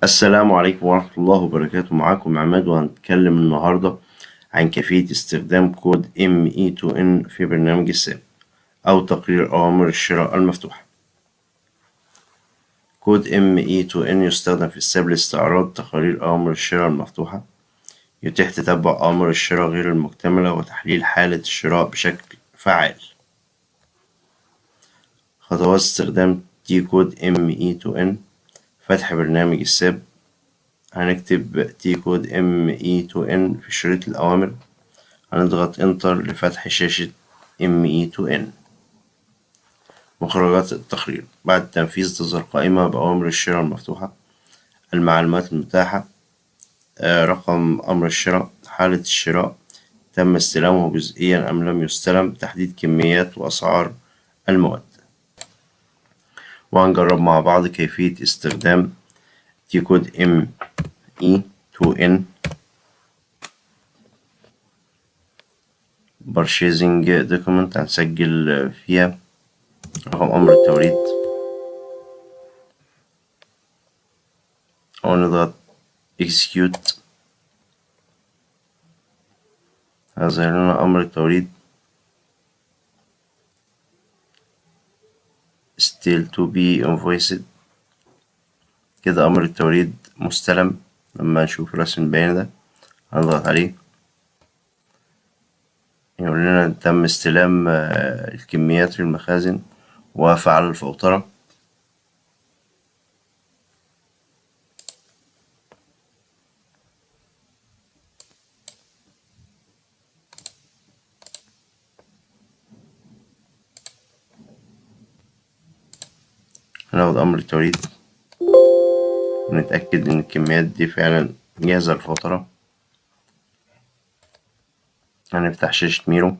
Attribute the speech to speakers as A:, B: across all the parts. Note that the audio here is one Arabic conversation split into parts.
A: السلام عليكم ورحمة الله وبركاته. معاكم عماد، وهنتكلم النهاردة عن كيفية استخدام كود me2n في برنامج الساب أو تقرير أوامر الشراء المفتوحة. كود me2n يستخدم في الساب لاستعراض تقارير أوامر الشراء المفتوحة. يتيح تتبع أوامر الشراء غير المكتملة وتحليل حالة الشراء بشكل فعال. خطوات استخدام كود me2n: فتح برنامج الساب. هنكتب كود me2n في شريط الأوامر. هنضغط انتر لفتح شاشة me2n. مخرجات التقرير: بعد التنفيذ تظهر قائمة بأوامر الشراء المفتوحة، المعلومات المتاحة، رقم أمر الشراء، حالة الشراء، تم استلامه جزئيا أم لم يستلم، تحديد كميات وأسعار المواد. وهنجرب مع بعض كيفية استخدام كود me2n purchasing document. هنسجل فيها رقم أمر التوريد، ونضغط execute. هظهر لنا أمر التوريد still to be invoiced. كده أمر التوريد مستلم. لما نشوف رسم البيان ده هنضغط عليه يقول لنا تم استلام الكميات في المخازن وفعل الفوترة. هناخد أمر التوريد ونتأكد إن الكميات دي فعلا جاهزة للفوترة. هنفتح شاشة ميرو.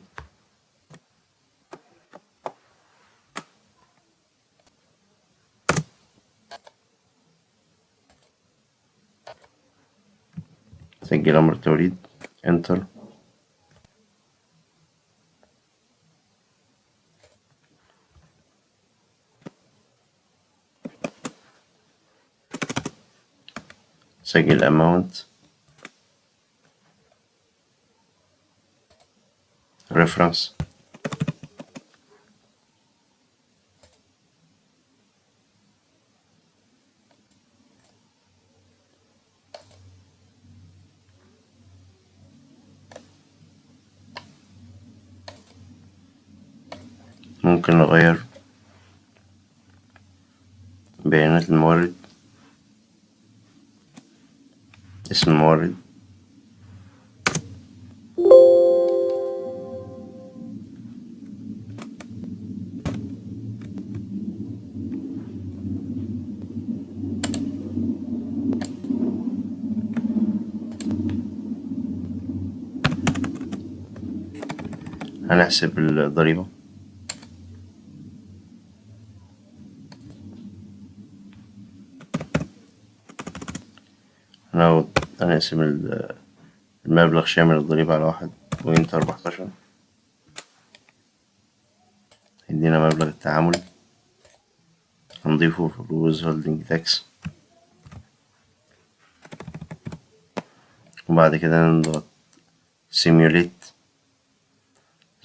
A: سجل أمر التوريد، انتر. سجل amount، reference، ممكن نغير بيانات المورد، اسم المورد، هنحسب الضريبة. هنقسم المبلغ شامل الضريبة على 1.14، هيدينا مبلغ التعامل. هنضيفه في الويز هولدنج تاكس، وبعد كده نضغط سيميوليت.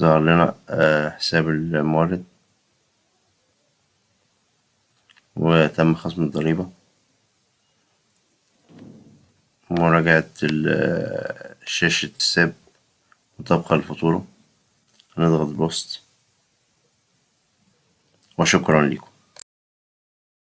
A: ظهر لنا حساب المورد وتم خصم الضريبة. مراجعة شاشة الساب مطابقة للفاتورة. هنضغط بوست، وشكرا لكم.